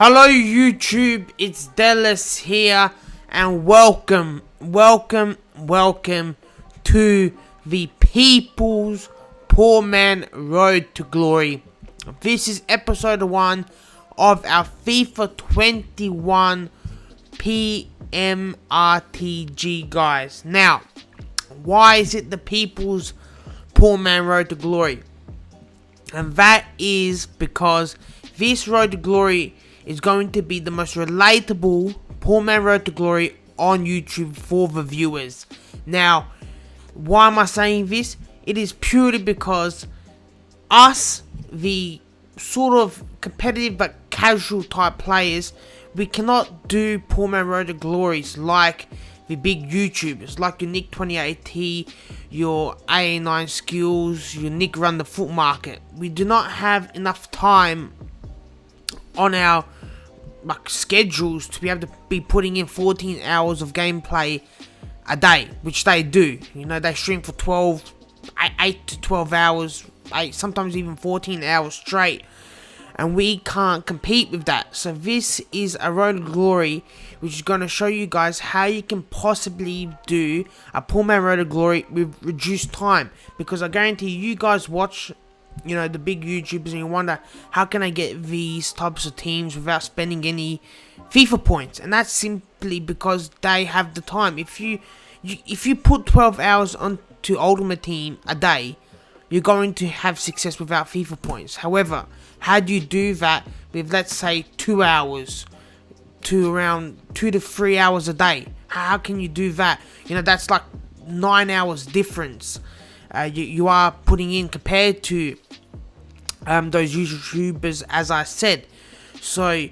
Hello YouTube, it's Dallas here, and welcome to the People's Poor Man Road to Glory. This is episode 1 of our FIFA 21 PMRTG, guys. Now, why is it the People's Poor Man Road to Glory? And that is because this Road to Glory is going to be the most relatable Poor Man Road to Glory on YouTube for the viewers. Now, why am I saying this? It is purely because us, the sort of competitive but casual type players, we cannot do Poor Man Road to Glories like the big YouTubers, like your Nick 28T, your AA9 Skills, your Nick Run the Foot Market. We do not have enough time on our schedules to be able to be putting in 14 hours of gameplay a day, which they do. You know, they stream for 8 to 12 hours, sometimes even 14 hours straight, and we can't compete with that. So this is a Road to Glory which is going to show you guys how you can possibly do a Poor Man Road to Glory with reduced time, because I guarantee you guys watch, you know, the big YouTubers, and you wonder, how can I get these types of teams without spending any FIFA points? And that's simply because they have the time. If you put 12 hours onto Ultimate Team a day, you're going to have success without FIFA points. However, how do you do that with, let's say, 2 hours to around 2 to 3 hours a day? How can you do that? You know, that's like 9 hours difference. You are putting in compared to those YouTubers, as I said. So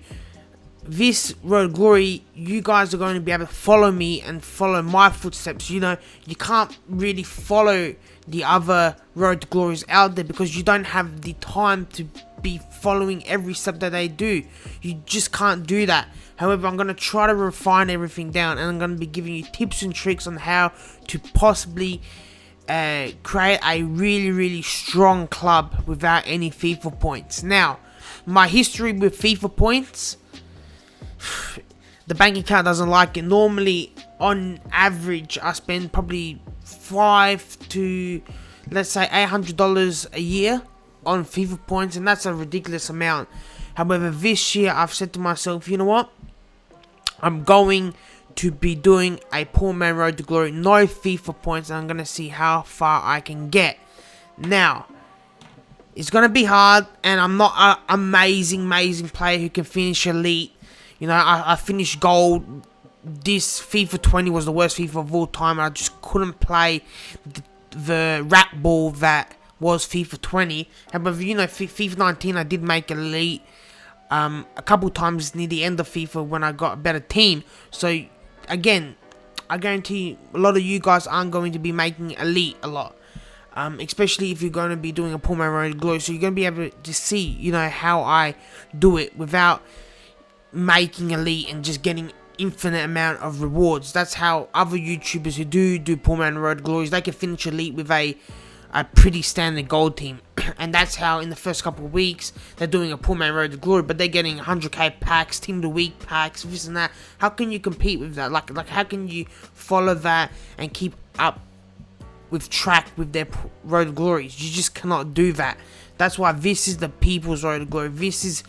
this Road to Glory, you guys are going to be able to follow me and follow my footsteps. You know, you can't really follow the other Road to Glories out there because you don't have the time to be following every step that they do. You just can't do that. However, I'm going to try to refine everything down, and I'm going to be giving you tips and tricks on how to possibly create a really strong club without any FIFA points. Now, my history with FIFA points, the bank account doesn't like it. Normally, on average, I spend probably $500 to, let's say, $800 a year on FIFA points, and that's a ridiculous amount. However, this year I've said to myself, you know what, I'm going to be doing a Poor Man Road to Glory, no FIFA points, and I'm going to see how far I can get. Now, it's going to be hard, and I'm not an amazing player who can finish elite. You know, I finished gold. This FIFA 20 was the worst FIFA of all time. I just couldn't play the rat ball that was FIFA 20. However, you know, FIFA 19 I did make elite a couple times near the end of FIFA when I got a better team. So again, I guarantee a lot of you guys aren't going to be making elite a lot, especially if you're going to be doing a Poor Man Road to Glory. So you're going to be able to see, you know, how I do it without making elite and just getting infinite amount of rewards. That's how other YouTubers who do Poor Man Road to Glories, they can finish elite with a pretty standard gold team. And that's how in the first couple of weeks they're doing a Poor Man Road to Glory, but they're getting 100k packs, team of the week packs, this and that. How can you compete with that? Like how can you follow that and keep up with track with their Road to Glories? You just cannot do that. That's why this is the People's Road to Glory. This is,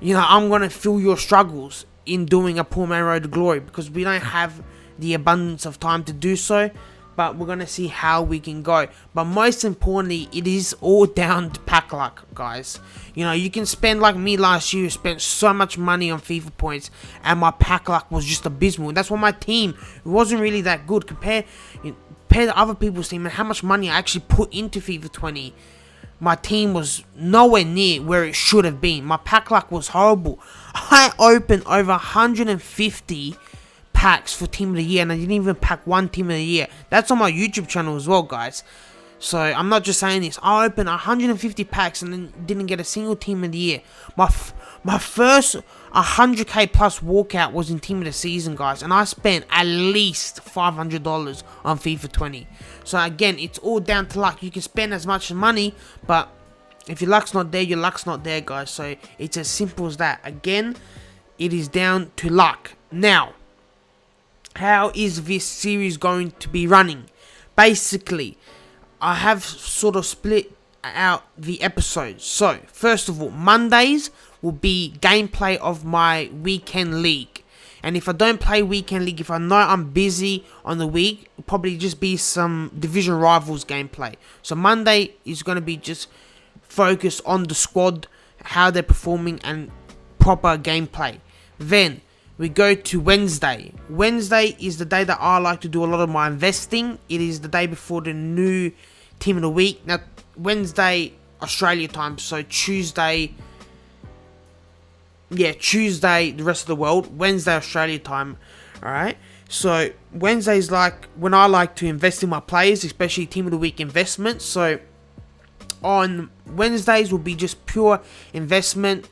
you know, I'm gonna feel your struggles in doing a Poor Man Road to Glory because we don't have the abundance of time to do so. But we're going to see how we can go. But most importantly, it is all down to pack luck, guys. You know, you can spend, like me last year, spent so much money on FIFA points, and my pack luck was just abysmal. That's why my team wasn't really that good compared to other people's team and how much money I actually put into FIFA 20. My team was nowhere near where it should have been. My pack luck was horrible. I opened over 150 packs for Team of the Year, and I didn't even pack one Team of the Year. That's on my YouTube channel as well, guys. So I'm not just saying this. I opened 150 packs and then didn't get a single Team of the Year. My first 100k plus walkout was in Team of the Season, guys, and I spent at least $500 on FIFA 20. So again, it's all down to luck. You can spend as much money, but if your luck's not there, your luck's not there, guys. So it's as simple as that. Again, it is down to luck. Now, how is this series going to be running? Basically, I have sort of split out the episodes. So, first of all, Mondays will be gameplay of my weekend league. And if I don't play weekend league, if I know I'm busy on the week, it'll probably just be some division rivals gameplay. So Monday is going to be just focused on the squad, how they're performing, and proper gameplay. Then we go to Wednesday. Wednesday is the day that I like to do a lot of my investing. It is the day before the new team of the week. Now, Wednesday, Australia time, so Tuesday, the rest of the world. Wednesday, Australia time, alright? So, Wednesday is like when I like to invest in my players, especially team of the week investments. So, on Wednesdays will be just pure investment,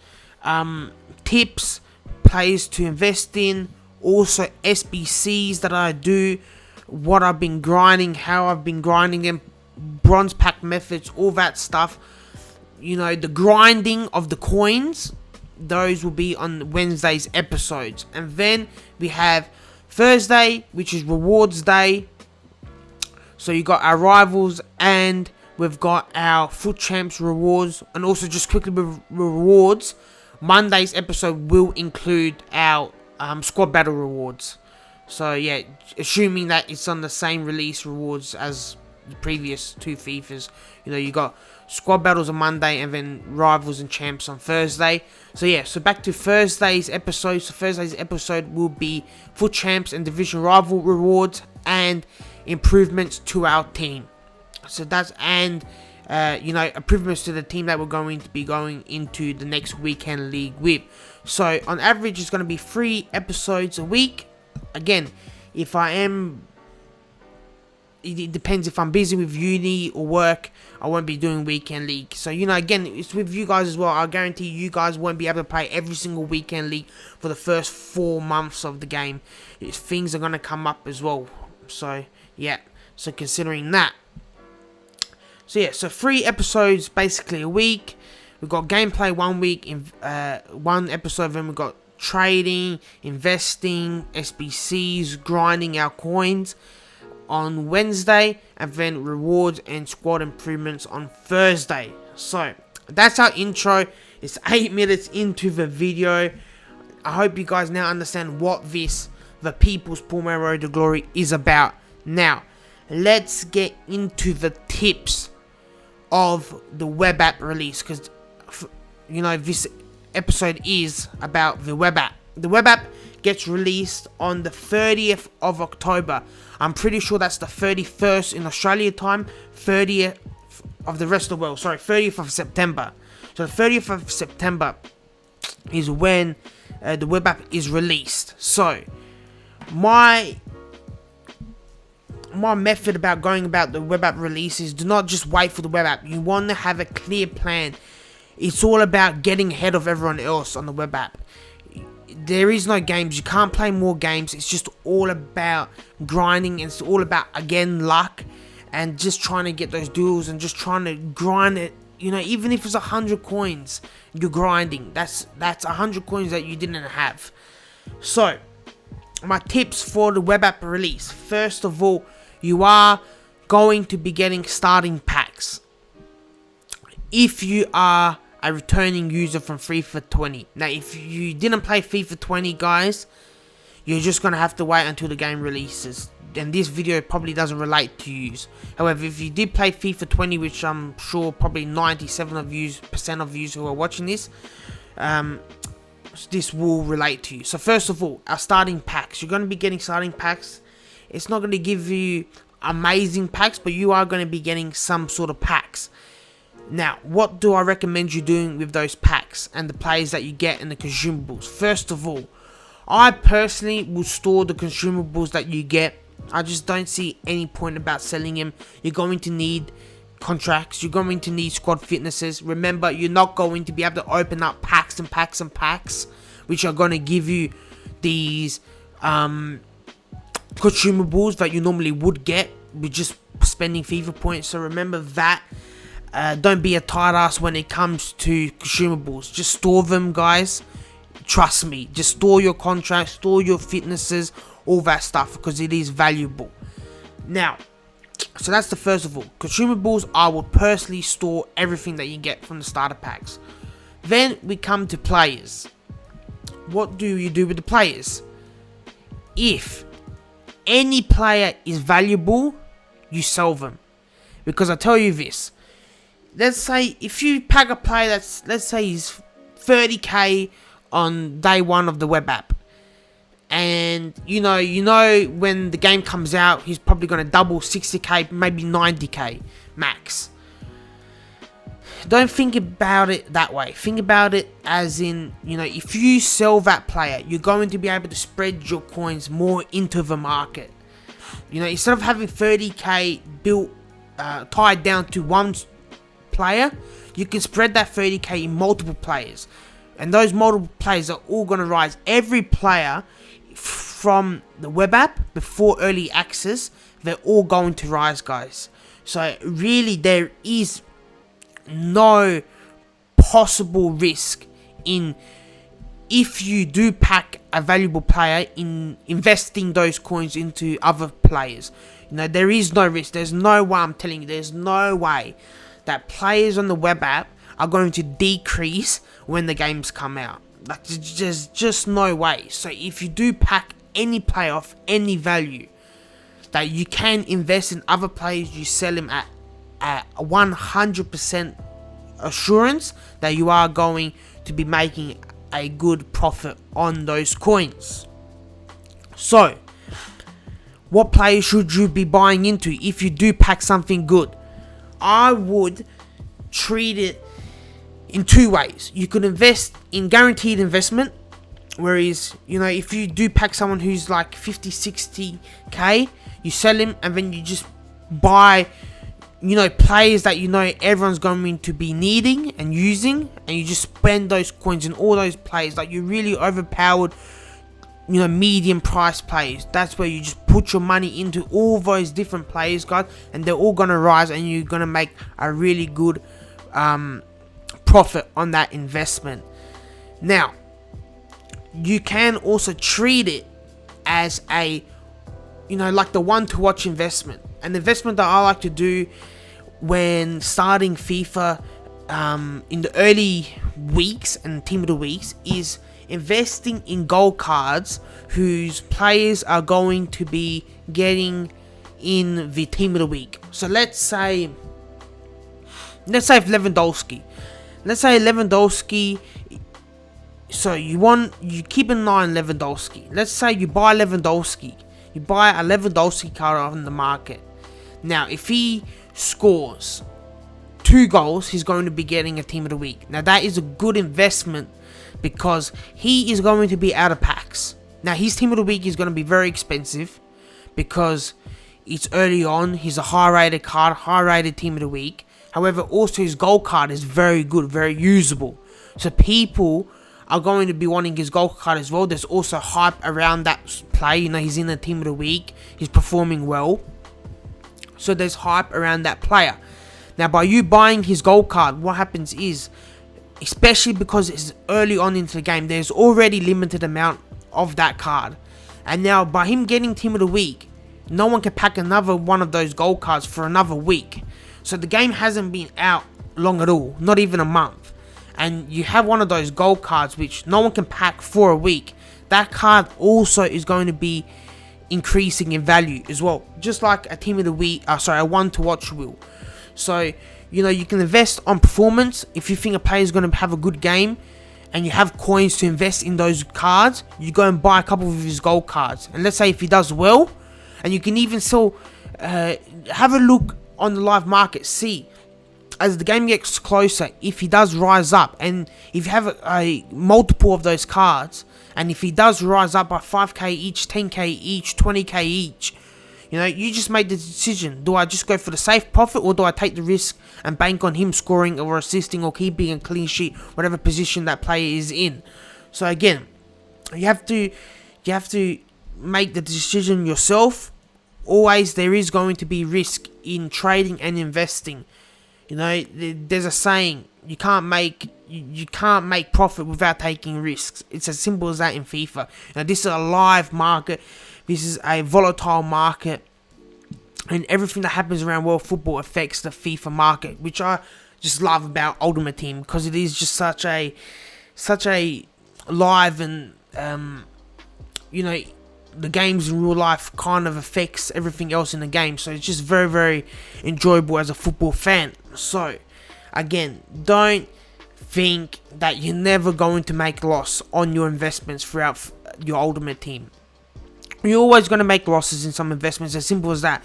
tips, players to invest in, also SBCs that I do, what I've been grinding, how I've been grinding them, bronze pack methods, all that stuff. You know, the grinding of the coins, those will be on Wednesday's episodes. And then we have Thursday, which is rewards day. So you got our rivals and we've got our Foot Champs rewards. And also just quickly with rewards, Monday's episode will include our squad battle rewards. So yeah, assuming that it's on the same release rewards as the previous two FIFAs. You know, you got squad battles on Monday and then rivals and champs on Thursday. So yeah, so back to Thursday's episode. So Thursday's episode will be Foot Champs and division rival rewards and improvements to our team. So that's improvements to the team that we're going to be going into the next weekend league with. So on average, it's going to be 3 episodes a week. Again, if I am, it depends if I'm busy with uni or work, I won't be doing weekend league. So, you know, again, it's with you guys as well. I guarantee you guys won't be able to play every single weekend league for the first 4 months of the game. Things are going to come up as well. So, yeah. So, considering that. So, yeah. So, 3 episodes basically a week. We've got gameplay 1 week, in 1 episode. Then we've got trading, investing, SBCs, grinding our coins on Wednesday, and then rewards and squad improvements on Thursday. So that's our intro. It's 8 minutes into the video. I hope you guys now understand what the People's Poor Man Road to Glory is about. Now let's get into the tips of the web app release, because you know this episode is about the web app. The web app gets released on the 30th of October. I'm pretty sure that's the 31st in Australia time, 30th of the rest of the world. Sorry, 30th of September. So the 30th of September is when the web app is released. So my method about going about the web app release is do not just wait for the web app. You want to have a clear plan. It's all about getting ahead of everyone else on the web app. There is no games. You can't play more games. It's just all about grinding. It's all about, again, luck and just trying to get those duels and just trying to grind it. You know, even if it's 100 coins, you're grinding. That's 100 coins that you didn't have. So, my tips for the web app release. First of all, you are going to be getting starting packs if you are a returning user from FIFA 20. Now, if you didn't play FIFA 20, guys, you're just going to have to wait until the game releases. And this video probably doesn't relate to you. However, if you did play FIFA 20, which I'm sure probably 97% of you who are watching this will relate to you. So first of all, our starting packs. You're going to be getting starting packs. It's not going to give you amazing packs, but you are going to be getting some sort of packs. Now, what do I recommend you doing with those packs and the players that you get and the consumables? First of all, I personally will store the consumables that you get. I just don't see any point about selling them. You're going to need contracts. You're going to need squad fitnesses. Remember, you're not going to be able to open up packs and packs and packs, which are going to give you these consumables that you normally would get with just spending FIFA points. So remember that. Don't be a tight ass when it comes to consumables. Just store them, guys. Trust me, just store your contracts, store your fitnesses, all that stuff, because it is valuable. Now, so that's the first of all. Consumables, I would personally store everything that you get from the starter packs. Then we come to players. What do you do with the players? If any player is valuable, you sell them. Because I tell you this, let's say if you pack a player that's, let's say he's 30k on day one of the web app, and you know when the game comes out, he's probably going to double 60k, maybe 90k max. Don't think about it that way. Think about it as in, if you sell that player, you're going to be able to spread your coins more into the market. Instead of having 30k built, tied down to one player, you can spread that 30k in multiple players. And those multiple players are all going to rise. Every player from the web app before early access, they're all going to rise, guys. So really, there is no possible risk in, if you do pack a valuable player, in investing those coins into other players. There is no risk. There's no way, I'm telling you, there's no way that players on the web app are going to decrease when the games come out. Like, there's just no way. So if you do pack any player of any value that you can invest in other players, you sell him at 100% assurance that you are going to be making a good profit on those coins. So, what players should you be buying into if you do pack something good? I would treat it in two ways. You could invest in guaranteed investment, whereas, if you do pack someone who's like 50, 60k, you sell him and then you just buy, players that everyone's going to be needing and using, and you just spend those coins in all those players, like you really overpowered, medium price players. That's where you just put your money into all those different players, guys, and they're all gonna rise, and you're gonna make a really good profit on that investment. Now, you can also treat it as a, like the one to watch investment. An investment that I like to do when starting FIFA in the early weeks and team of the weeks is investing in gold cards whose players are going to be getting in the team of the week. So let's say Lewandowski. Let's say Lewandowski. So you keep an eye on Lewandowski. Let's say you buy Lewandowski. You buy a Lewandowski card on the market. Now, if he scores 2 goals, he's going to be getting a team of the week. Now, that is a good investment because he is going to be out of packs. Now, his team of the week is going to be very expensive because it's early on. He's a high-rated card, high-rated team of the week. However, also his gold card is very good, very usable. So people are going to be wanting his gold card as well. There's also hype around that play. He's in the team of the week. He's performing well. So there's hype around that player. Now, by you buying his gold card, what happens is, especially because it's early on into the game, there's already limited amount of that card. And now, by him getting team of the week, no one can pack another one of those gold cards for another week. So the game hasn't been out long at all, not even a month. And you have one of those gold cards which no one can pack for a week. That card also is going to be increasing in value as well, just like a team of the week, a one to watch will. So, you can invest on performance. If you think a player is going to have a good game and you have coins to invest in those cards, you go and buy a couple of his gold cards. And let's say if he does well, and you can even still have a look on the live market, see as the game gets closer, if he does rise up, and if you have a multiple of those cards, and if he does rise up by 5k each, 10k each, 20k each, you just make the decision. Do I just go for the safe profit, or do I take the risk and bank on him scoring or assisting or keeping a clean sheet, whatever position that player is in? So again, you have to make the decision yourself. Always, there is going to be risk in trading and investing. There's a saying, You can't make profit without taking risks. It's as simple as that in FIFA. Now, this is a live market. This is a volatile market, and everything that happens around world football affects the FIFA market, which I just love about Ultimate Team, because it is just such a live, and the games in real life kind of affects everything else in the game. So it's just very, very enjoyable as a football fan. So again, don't think that you're never going to make loss on your investments throughout your Ultimate Team. You're always going to make losses in some investments, as simple as that,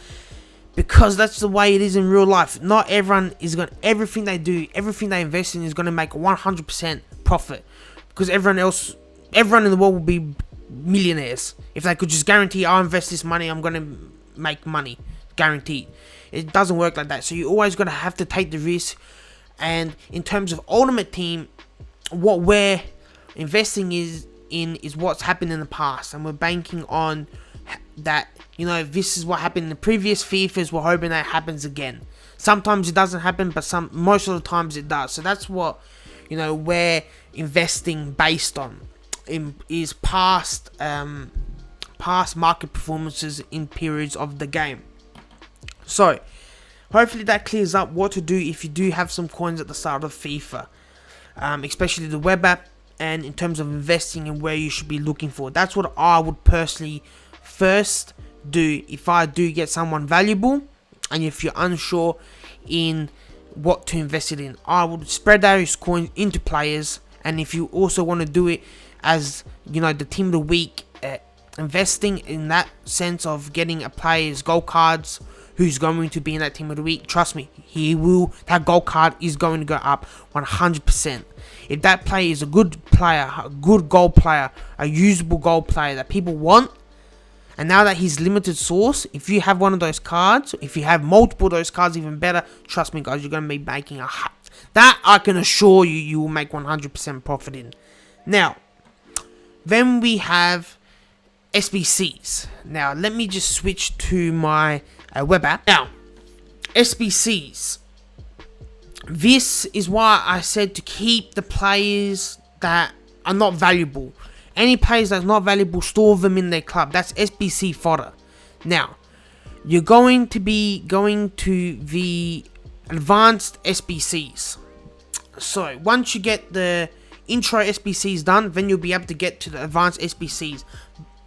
because that's the way it is in real life. Not everyone is going to, everything they invest in is going to make 100% profit, because everyone in the world will be millionaires if they could just guarantee, I'll invest this money, I'm going to make money, guaranteed. It doesn't work like that. So you're always going to have to take the risk. And in terms of Ultimate Team, what we're investing is what's happened in the past, and we're banking on that. This is what happened in the previous FIFAs. We're hoping that happens again. Sometimes it doesn't happen, but most of the times it does. So that's what we're investing based on, is past market performances in periods of the game. So hopefully that clears up what to do if you do have some coins at the start of FIFA, especially the web app, and in terms of investing and where you should be looking for. That's what I would personally first do if I do get someone valuable, and if you're unsure in what to invest it in. I would spread those coins into players, and if you also want to do it as the team of the week, investing in that sense of getting a player's gold cards who's going to be in that team of the week, trust me, that gold card is going to go up 100%. If that player is a good player, a good gold player, a usable gold player that people want, and now that he's limited source, if you have one of those cards, if you have multiple of those cards, even better, trust me guys, you're going to be making that I can assure you will make 100% profit in. Now, then we have SBCs. Now, let me just switch to my web app. Now, SBCs. This is why I said to keep the players that are not valuable. Any players that's not valuable, store them in their club. That's SBC fodder. Now, you're going to be going to the advanced SBCs. So, once you get the intro SBCs done, then you'll be able to get to the advanced SBCs.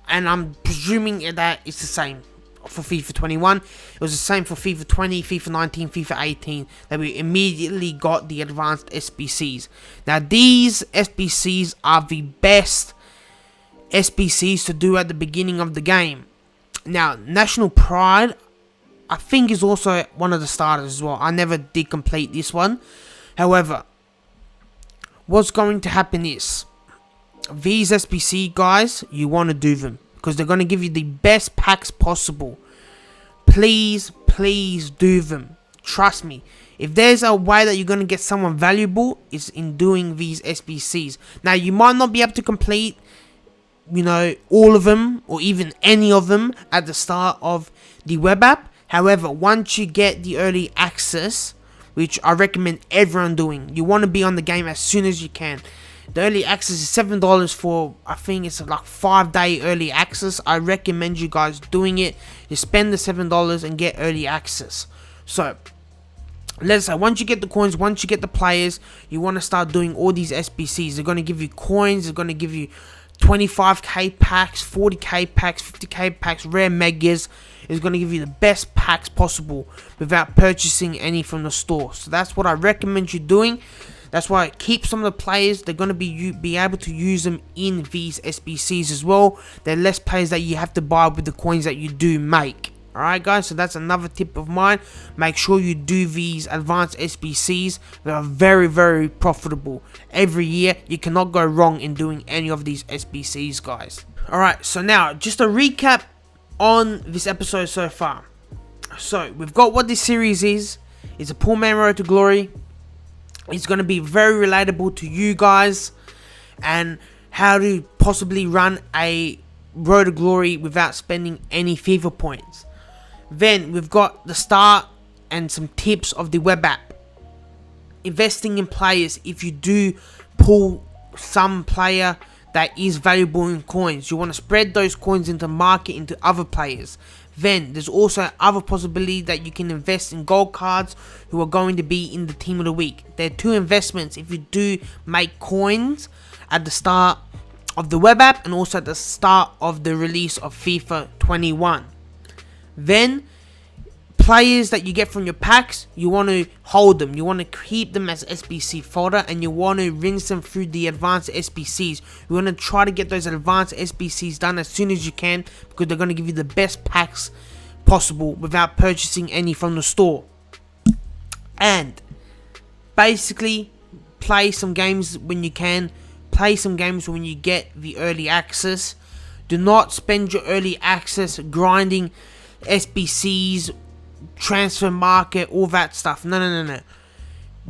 And I'm presuming that it's the same for FIFA 21. It was the same for FIFA 20, FIFA 19, FIFA 18, that we immediately got the advanced SBCs. Now, these SBCs are the best SBCs to do at the beginning of the game. Now, National Pride, I think, is also one of the starters as well. I never did complete this one. However, what's going to happen is, these SBC guys, you want to do them, because they're going to give you the best packs possible. Please do them. Trust me. If there's a way that you're going to get someone valuable, it's in doing these SBCs. Now, you might not be able to complete, all of them, or even any of them at the start of the web app. However, once you get the early access, which I recommend everyone doing, you want to be on the game as soon as you can. The early access is $7 for, I think it's like 5-day early access. I recommend you guys doing it. You spend the $7 and get early access. So, let's say once you get the coins, once you get the players, you want to start doing all these SBCs. They're going to give you coins. They're going to give you 25k packs, 40k packs, 50k packs, rare megas. It's going to give you the best packs possible without purchasing any from the store. So that's what I recommend you doing. That's why I keep some of the players. They're going to be able to use them in these SBCs as well. They're less players that you have to buy with the coins that you do make. Alright guys, so that's another tip of mine. Make sure you do these advanced SBCs. They are very, very profitable. Every year, you cannot go wrong in doing any of these SBCs, guys. Alright, so now, just a recap on this episode so far. So, we've got what this series is. It's a poor man road to glory. It's going to be very relatable to you guys, and how to possibly run a road to glory without spending any FIFA points. Then we've got the start and some tips of the web app investing in players, if you do pull some player that is valuable in coins, you want to spread those coins into market into other players. Then there's also other possibility that you can invest in gold cards who are going to be in the team of the week. There are two investments if you do make coins at the start of the web app and also at the start of the release of FIFA 21. Then players that you get from your packs, you want to hold them, you want to keep them as SBC fodder, and you want to rinse them through the advanced SBCs. You want to try to get those advanced SBCs done as soon as you can, because they're going to give you the best packs possible without purchasing any from the store. And basically play some games when you can, play some games when you get the early access. Do not spend your early access grinding SBCs, transfer market, all that stuff. No.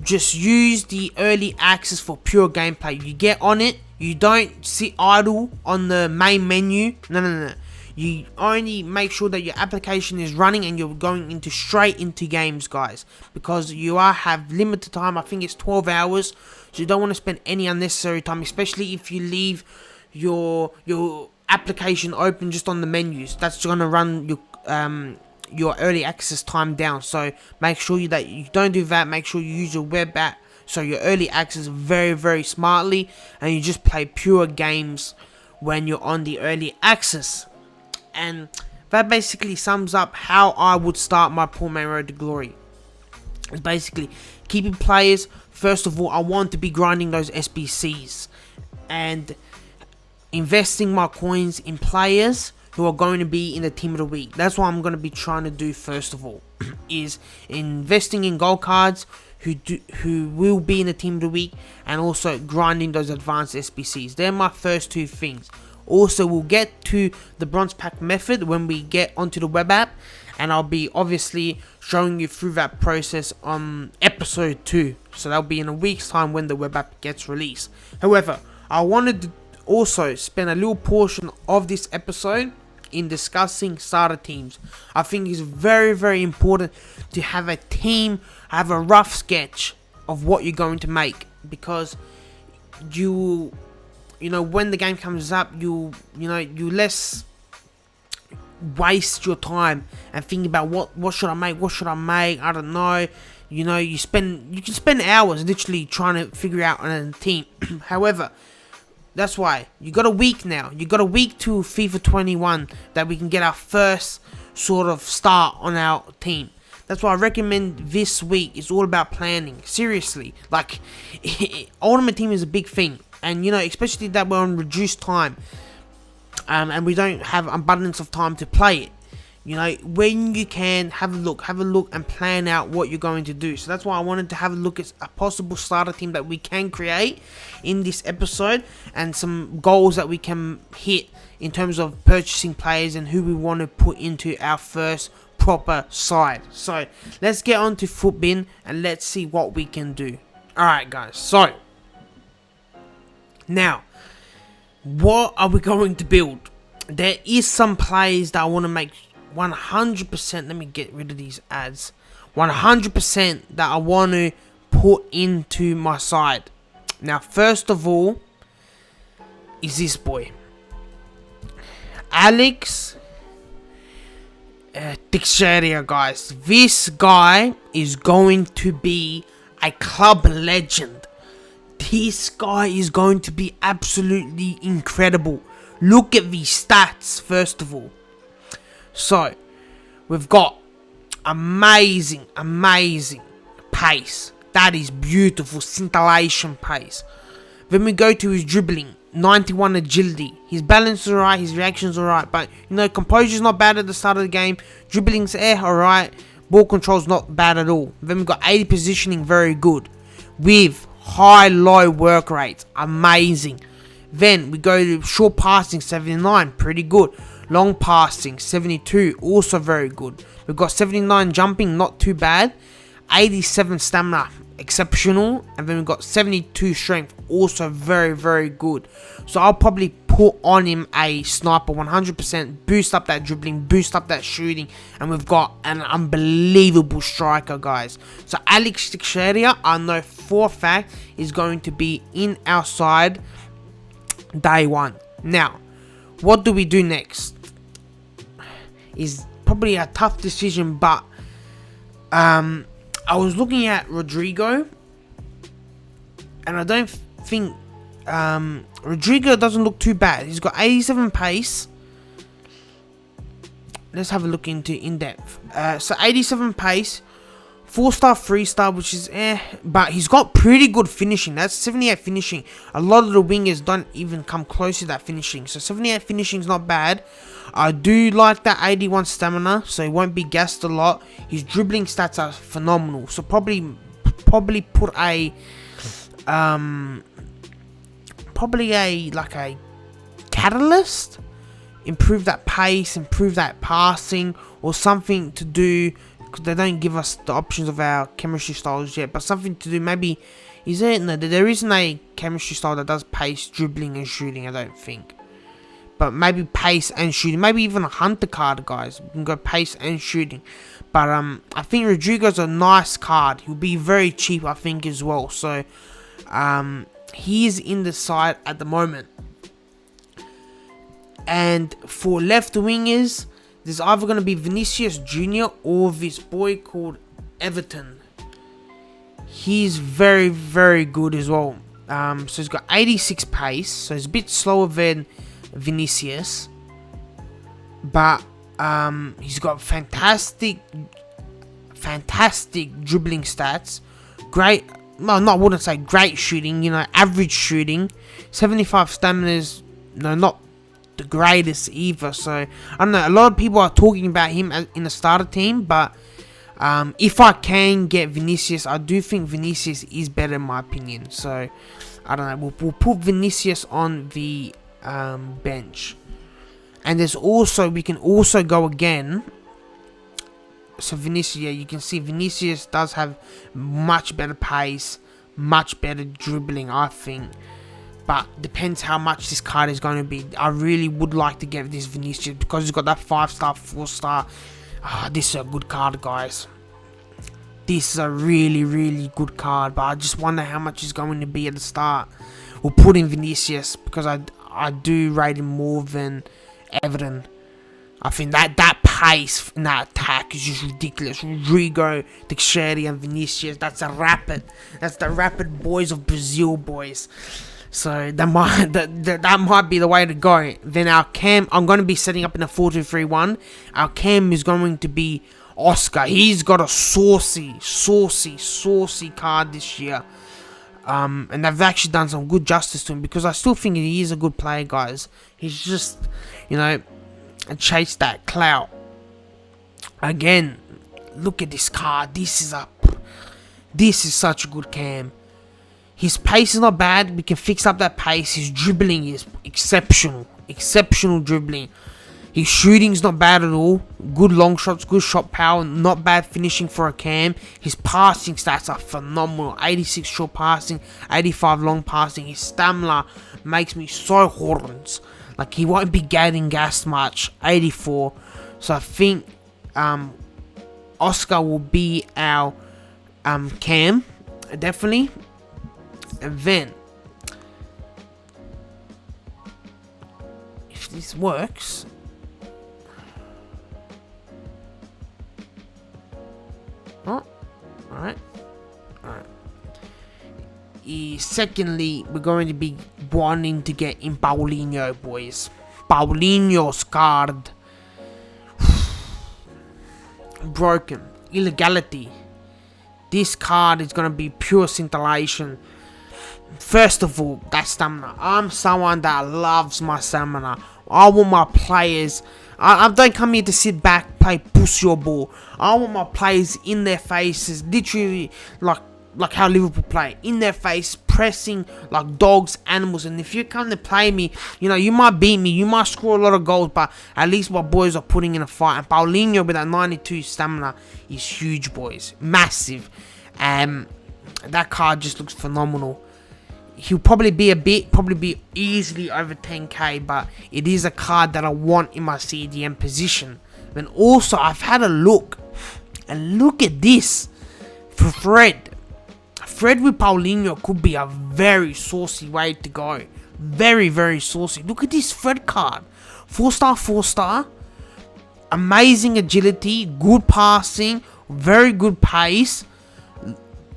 Just use the early access for pure gameplay. You get on it, you don't sit idle on the main menu. No. You only make sure that your application is running and you're going into straight into games, guys, because you have limited time. I think it's 12 hours, so you don't want to spend any unnecessary time, especially if you leave your application open just on the menus. That's going to run your early access time down. So make sure that you don't do that. Make sure you use your web app, so your early access very, very smartly, and you just play pure games when you're on the early access. And that basically sums up how I would start my poor man road to glory. It's basically keeping players. First of all, I want to be grinding those SBCs and investing my coins in players who are going to be in the team of the week. That's what I'm going to be trying to do first of all, is investing in gold cards who will be in the team of the week, and also grinding those advanced SBCs. They're my first two things. Also, we'll get to the bronze pack method when we get onto the web app, and I'll be obviously showing you through that process on episode 2. So that'll be in a week's time when the web app gets released. However, I wanted to also spend a little portion of this episode in discussing starter teams. I think it's very, very important to have a team, have a rough sketch of what you're going to make, because you know, when the game comes up, you less waste your time and thinking about what should I make, I don't know. You can spend hours literally trying to figure out a team. However, that's why you got a week now. You got a week to FIFA 21 that we can get our first sort of start on our team. That's why I recommend this week. It's all about planning. Seriously, like Ultimate Team is a big thing, and especially that we're on reduced time, and we don't have abundance of time to play it. When you can, have a look and plan out what you're going to do. So that's why I wanted to have a look at a possible starter team that we can create in this episode, and some goals that we can hit in terms of purchasing players and who we want to put into our first proper side. So let's get on to Footbin and let's see what we can do. Alright guys, so now what are we going to build? There is some players that I want to make 100%, let me get rid of these ads, 100% that I want to put into my side. Now first of all is this boy, Alex Teixeira, guys. This guy is going to be a club legend. This guy is going to be absolutely incredible. Look at these stats first of all. So we've got amazing pace. That is beautiful, scintillation pace. Then we go to his dribbling, 91 agility. His balance is alright, his reaction's alright, but composure's not bad at the start of the game. Dribbling's alright. Ball control's not bad at all. Then we've got 80 positioning, very good. With high-low work rates, amazing. Then we go to short passing, 79, pretty good. Long passing, 72, also very good. We've got 79 jumping, not too bad. 87 stamina, exceptional. And then we've got 72 strength, also very, very good. So I'll probably put on him a sniper 100%, boost up that dribbling, boost up that shooting, and we've got an unbelievable striker, guys. So Alex Teixeira, I know for a fact, is going to be in our side day one. Now, what do we do next? Is probably a tough decision, but I was looking at Rodrigo, and I don't think Rodrigo doesn't look too bad. He's got 87 pace. Let's have a look into in depth. So 87 pace, 4-star, 3-star, which is but he's got pretty good finishing. That's 78 finishing. A lot of the wingers don't even come close to that finishing. So 78 finishing is not bad. I do like that 81 stamina, so he won't be gassed a lot. His dribbling stats are phenomenal. So probably put a like a catalyst, improve that pace, improve that passing, or something to do, because they don't give us the options of our chemistry styles yet, but something to do. Maybe there isn't a chemistry style that does pace, dribbling and shooting, I don't think, but maybe pace and shooting, maybe even a hunter card, guys. We can go pace and shooting, but I think Rodrigo's a nice card. He'll be very cheap, I think, as well. So he is in the side at the moment. And for left wingers, there's either going to be Vinicius Jr. or this boy called Everton. He's very, very good as well. So he's got 86 pace, so he's a bit slower than Vinicius, but he's got fantastic dribbling stats. Great. Well, I wouldn't say great shooting, average shooting. 75 stamina is, not the greatest either. So, I don't know, a lot of people are talking about him in the starter team, but if I can get Vinicius, I do think Vinicius is better in my opinion. So, I don't know, we'll put Vinicius on the bench. And we can also go again. So Vinicius, yeah, you can see Vinicius does have much better pace, much better dribbling, I think. But depends how much this card is going to be. I really would like to get this Vinicius because he's got that 5-star, 4-star. This is a good card, guys. This is a really, really good card. But I just wonder how much it's going to be at the start. We'll put in Vinicius because I do rate him more than Everton. I think that pace in that attack is just ridiculous. Rodrigo, Teixeira and Vinicius, that's the rapid boys of Brazil, boys. So that might be the way to go. Then our cam, I'm going to be setting up in a 4-2-3-1. Our cam is going to be Oscar. He's got a saucy card this year. And they've actually done some good justice to him because I still think he is a good player, guys. He's just, chase that clout. Again, look at this card. This is such a good cam. His pace is not bad. We can fix up that pace. His dribbling is exceptional dribbling. His shooting's not bad at all. Good long shots, good shot power, not bad finishing for a cam. His passing stats are phenomenal. 86 short passing, 85 long passing. His stamina makes me so horns. Like, he won't be getting gassed much. 84. So I think Oscar will be our cam, definitely. And then, if this works, alright. Secondly, we're going to be wanting to get in Paulinho, boys. Paulinho's card. Broken. Illegality. This card is going to be pure scintillation. First of all, that stamina. I'm someone that loves my stamina. I want my players. I don't come here to sit back, play push your ball. I want my players in their faces, literally like how Liverpool play, in their face, pressing like dogs, animals. And if you come to play me, you might beat me, you might score a lot of goals, but at least my boys are putting in a fight. And Paulinho with that 92 stamina is huge, boys, massive. That card just looks phenomenal. He'll probably be easily over 10k, but it is a card that I want in my CDM position. Then also, I've had a look, and look at this for Fred. Fred with Paulinho could be a very saucy way to go. Very, very saucy. Look at this Fred card. 4-star, 4-star. Amazing agility, good passing, very good pace.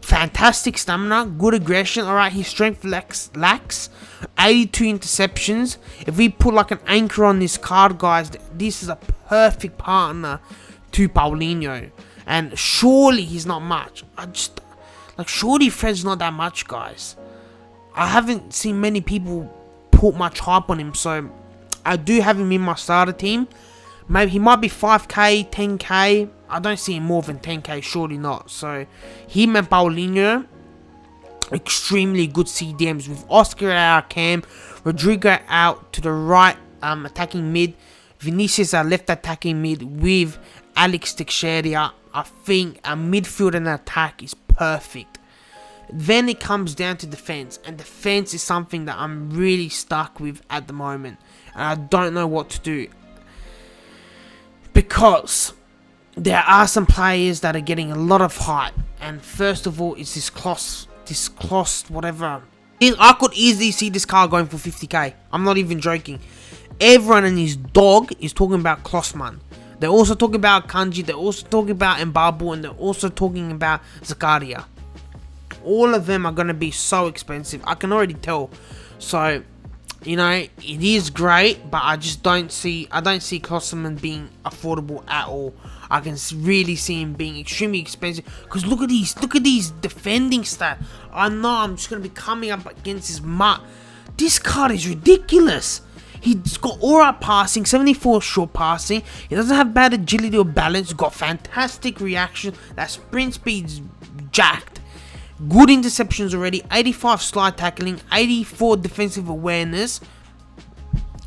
Fantastic stamina, good aggression. Alright, his strength lacks 82 interceptions. If we put like an anchor on this card, guys, this is a perfect partner to Paulinho. And surely he's not much. Surely Fred's not that much, guys. I haven't seen many people put much hype on him, so I do have him in my starter team. Maybe he might be 5k, 10k. I don't see him more than 10k, surely not. So, him and Paulinho, extremely good CDMs with Oscar at our cam, Rodrigo out to the right attacking mid, Vinicius our left attacking mid with Alex Teixeira. I think a midfield and attack is perfect. Then it comes down to defense, and defense is something that I'm really stuck with at the moment, and I don't know what to do. Because there are some players that are getting a lot of hype, and first of all is this Kloss, whatever. I could easily see this car going for 50k. I'm not even joking. Everyone and his dog is talking about Klossman. They're also talking about Kanji, they're also talking about Mbabu, and they're also talking about Zakaria. All of them are going to be so expensive. I can already tell. So, you know, it is great, but I just don't see Klossman being affordable at all. I can really see him being extremely expensive. Because look at these defending stats. I know I'm just going to be coming up against his mutt. This card is ridiculous. He's got alright passing, 74 short passing. He doesn't have bad agility or balance. He's got fantastic reaction. That sprint speed's jacked. Good interceptions already, 85 slide tackling, 84 defensive awareness.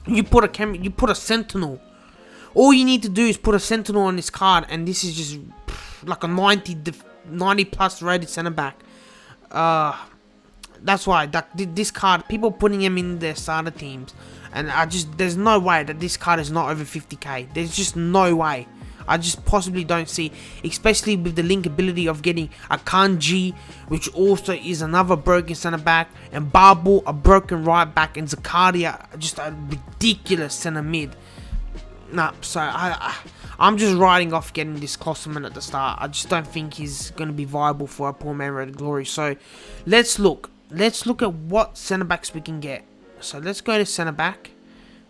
You put a sentinel. All you need to do is put a sentinel on this card, and this is just like a 90 plus rated center back. That's why this card, people putting him in their starter teams, and there's no way that this card is not over 50k. There's just no way. I just possibly don't see, especially with the link ability of getting a Kanji, which also is another broken center back, and Babu, a broken right back, and Zakaria, just a ridiculous center mid. Nah, so I'm just writing off getting this Klossman at the start. I just don't think he's going to be viable for a poor man Road to Glory. So let's look at what center backs we can get. So let's go to center back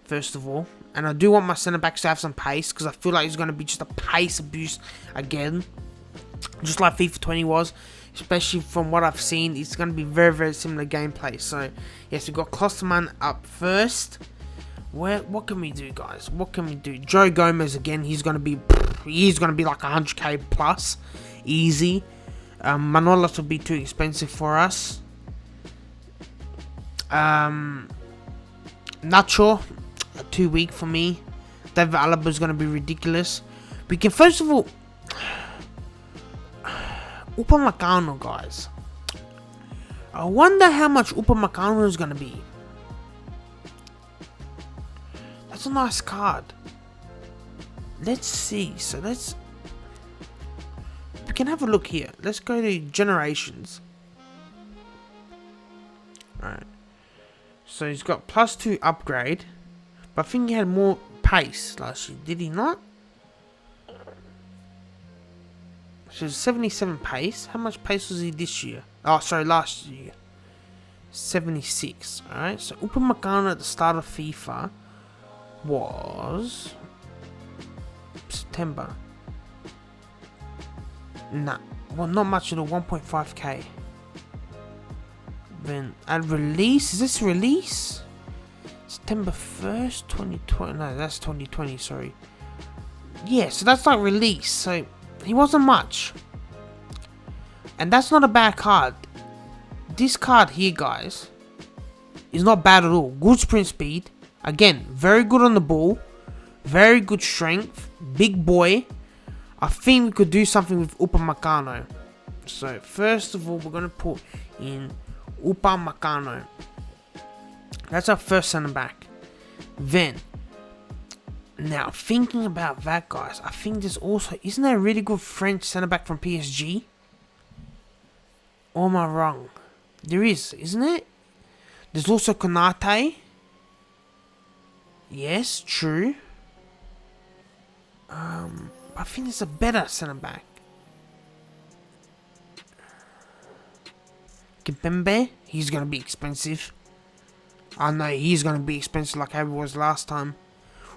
first of all. And I do want my centre backs to have some pace, because I feel like it's going to be just a pace abuse again. Just like FIFA 20 was. Especially from what I've seen, it's going to be very, very similar gameplay. So, yes, we've got Klosterman up first. What can we do, guys? What can we do? Joe Gomez, again, he's going to be like 100k plus. Easy. Manolas will be too expensive for us. Nacho, too weak for me. David Alaba is going to be ridiculous. We can first of all Upamecano, guys. I wonder how much Upamecano is going to be. That's a nice card. Let's see. So we can have a look here. Let's go to generations. Alright. So he's got +2 upgrade. But I think he had more pace last year, did he not? So 77 pace. How much pace was he this year? Oh, sorry, last year. 76. Alright, so Upamecano at the start of FIFA was September. Nah, well, not much at all. 1.5k. Then at release, is this release? September 1st, 2020. No, that's 2020, sorry. Yeah, so that's like release. So he wasn't much. And that's not a bad card. This card here, guys, is not bad at all. Good sprint speed. Again, very good on the ball. Very good strength. Big boy. I think we could do something with Upamecano. So, first of all, we're going to put in Upamecano. That's our first centre back. Then, now thinking about that, guys, I think there's also, isn't there a really good French centre back from PSG? Or am I wrong? There is, isn't it? There's also Konate. Yes, true. I think there's a better centre back. Kimpembe, he's gonna be expensive. I know he's gonna be expensive like how he was last time.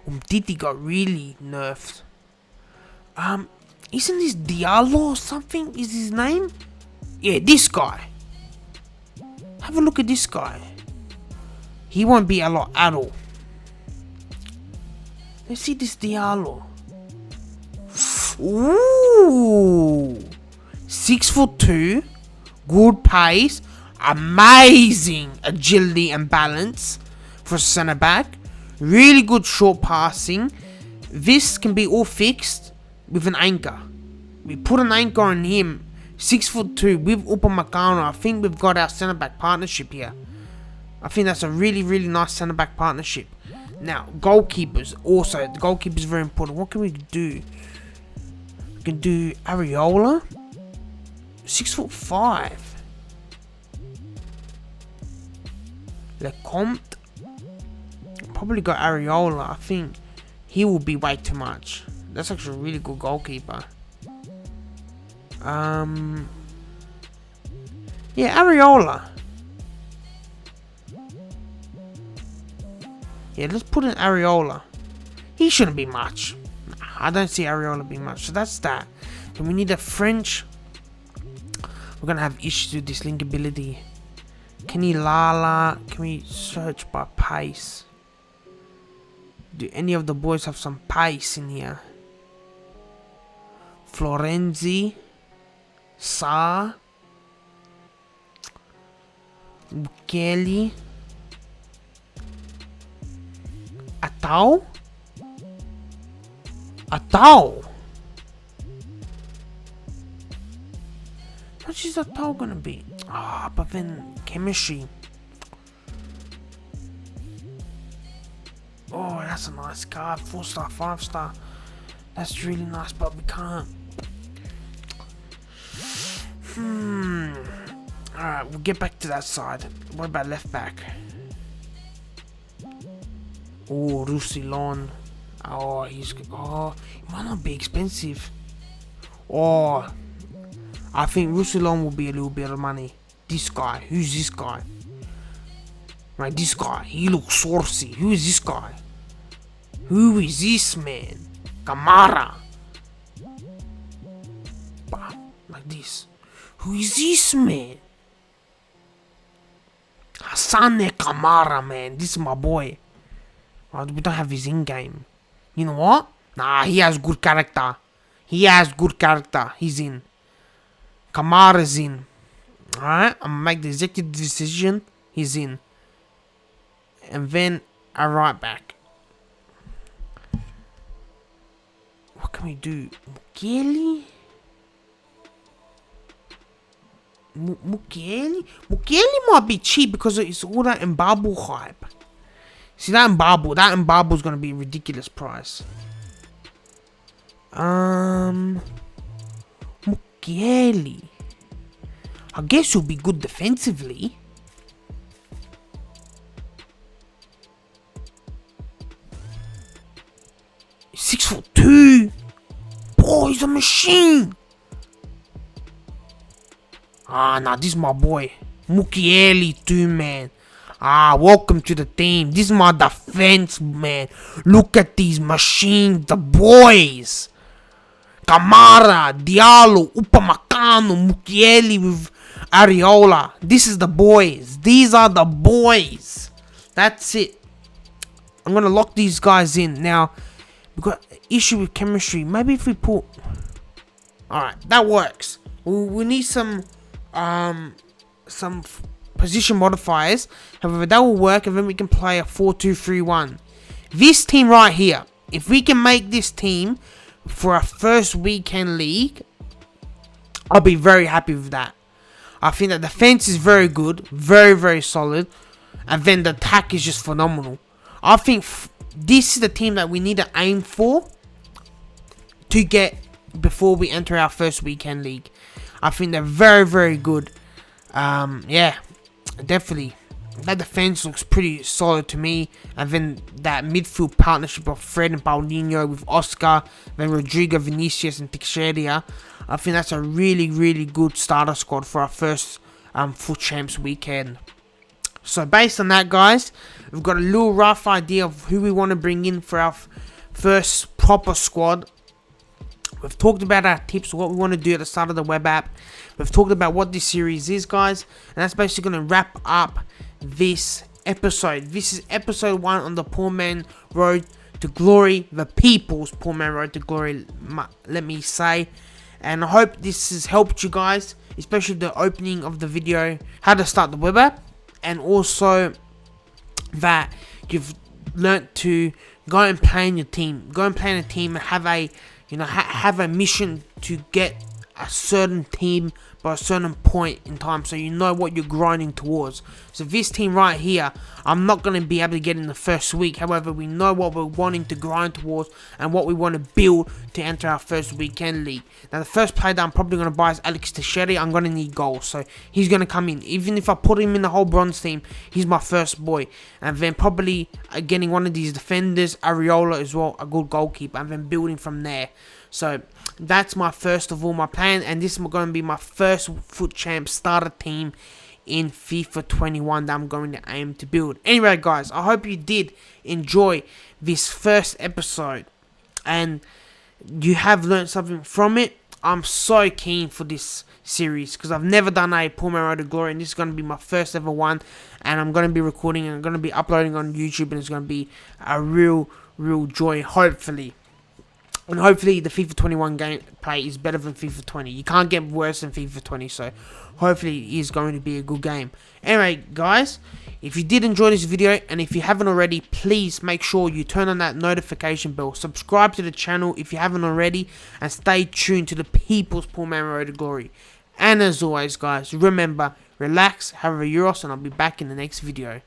Umtiti got really nerfed. Isn't this Diallo or something? Is his name? Yeah, this guy. Have a look at this guy. He won't be a lot at all. Let's see this Diallo. Ooh, 6'2", good pace, amazing agility and balance for centre back. Really good short passing. This can be all fixed with an anchor. We put an anchor on him. 6'2" with Upamecano. I think we've got our centre back partnership here. I think that's a really, really nice centre back partnership. Now, goalkeepers. Also, the goalkeeper is very important. What can we do? We can do Areola. 6'5". Lecomte. Probably got Areola. I think he will be way too much. That's actually a really good goalkeeper. Yeah, Areola. Yeah, let's put in Areola. He shouldn't be much. I don't see Areola being much. So that's that. And we need a French. We're gonna have issues with this linkability. Kenny Lala. Can we search by pace? Do any of the boys have some pace in here? Florenzi. Sa. Kelly. Atau? Atau? What is Atau gonna be? Ah, but then chemistry. Oh, that's a nice card. 4-star, 5-star. That's really nice, but we can't. Alright, we'll get back to that side. What about left back? Oh, Roussillon. Oh, he might not be expensive. Oh, I think Roussillon will be a little bit of money. This guy, who's this guy? Right, this guy, he looks saucy. Who is this guy? Who is this man? Kamara. Like this. Who is this man? Hassane Kamara, man. This is my boy. Oh, we don't have his in-game. You know what? Nah, he has good character. He has good character. He's in. Kamara's in. Alright, I'm gonna make the executive decision. He's in. And then a right back. What can we do? Mukiele? Mukiele might be cheap because it's all that Mbabu hype. See that Mbabu is gonna be a ridiculous price. Mukiele. I guess he'll be good defensively. He's 6'2". Boy, he's a machine. Nah, this is my boy. Mukiele too, man. Welcome to the team. This is my defense, man. Look at these machines, the boys. Kamara, Diallo, Upamecano, Mukiele with Areola. This is the boys. These are the boys. That's it. I'm gonna lock these guys in. Now, we've got an issue with chemistry. Maybe if we put... Alright, that works. We need some position modifiers. However, that will work, and then we can play a 4-2-3-1. This team right here, if we can make this team for our first weekend league, I'll be very happy with that. I think the defense is very good, very, very solid, and then the attack is just phenomenal. I think this is the team that we need to aim for to get before we enter our first weekend league. I think they're very, very good. Yeah, definitely. That defense looks pretty solid to me. And then that midfield partnership of Fred and Paulinho with Oscar, then Rodrigo, Vinicius, and Teixeira. I think that's a really, really good starter squad for our first Foot Champs weekend. So based on that, guys, we've got a little rough idea of who we want to bring in for our first proper squad. We've talked about our tips, what we want to do at the start of the web app. We've talked about what this series is, guys. And that's basically going to wrap up this episode. This is episode 1 on the Poor Man Road to Glory. The People's Poor Man Road to Glory, let me say. And I hope this has helped you guys, especially the opening of the video, how to start the web app. And also that you've learnt to go and play in your team. Go and play in a team and have a have a mission to get a certain team by a certain point in time, so you know what you're grinding towards. So this team right here, I'm not going to be able to get in the first week. However, we know what we're wanting to grind towards and what we want to build to enter our first weekend league. Now, the first player that I'm probably going to buy is Alex Teixeira. I'm going to need goals, so he's going to come in. Even if I put him in the whole bronze team, he's my first boy. And then probably getting one of these defenders, Areola as well, a good goalkeeper, and then building from there. So that's my first of all my plan, and this is going to be my first Foot Champ starter team in FIFA 21 that I'm going to aim to build. Anyway, guys, I hope you did enjoy this first episode and you have learned something from it. I'm so keen for this series because I've never done a Poor Man Road to Glory, and this is going to be my first ever one, and I'm going to be recording and I'm going to be uploading on YouTube, and it's going to be a real joy, hopefully. And hopefully the FIFA 21 gameplay is better than FIFA 20. You can't get worse than FIFA 20, so hopefully it is going to be a good game. Anyway, guys, if you did enjoy this video, and if you haven't already, please make sure you turn on that notification bell. Subscribe to the channel if you haven't already, and stay tuned to the People's Poor Man Road to Glory. And as always, guys, remember, relax, have a Euros, and I'll be back in the next video.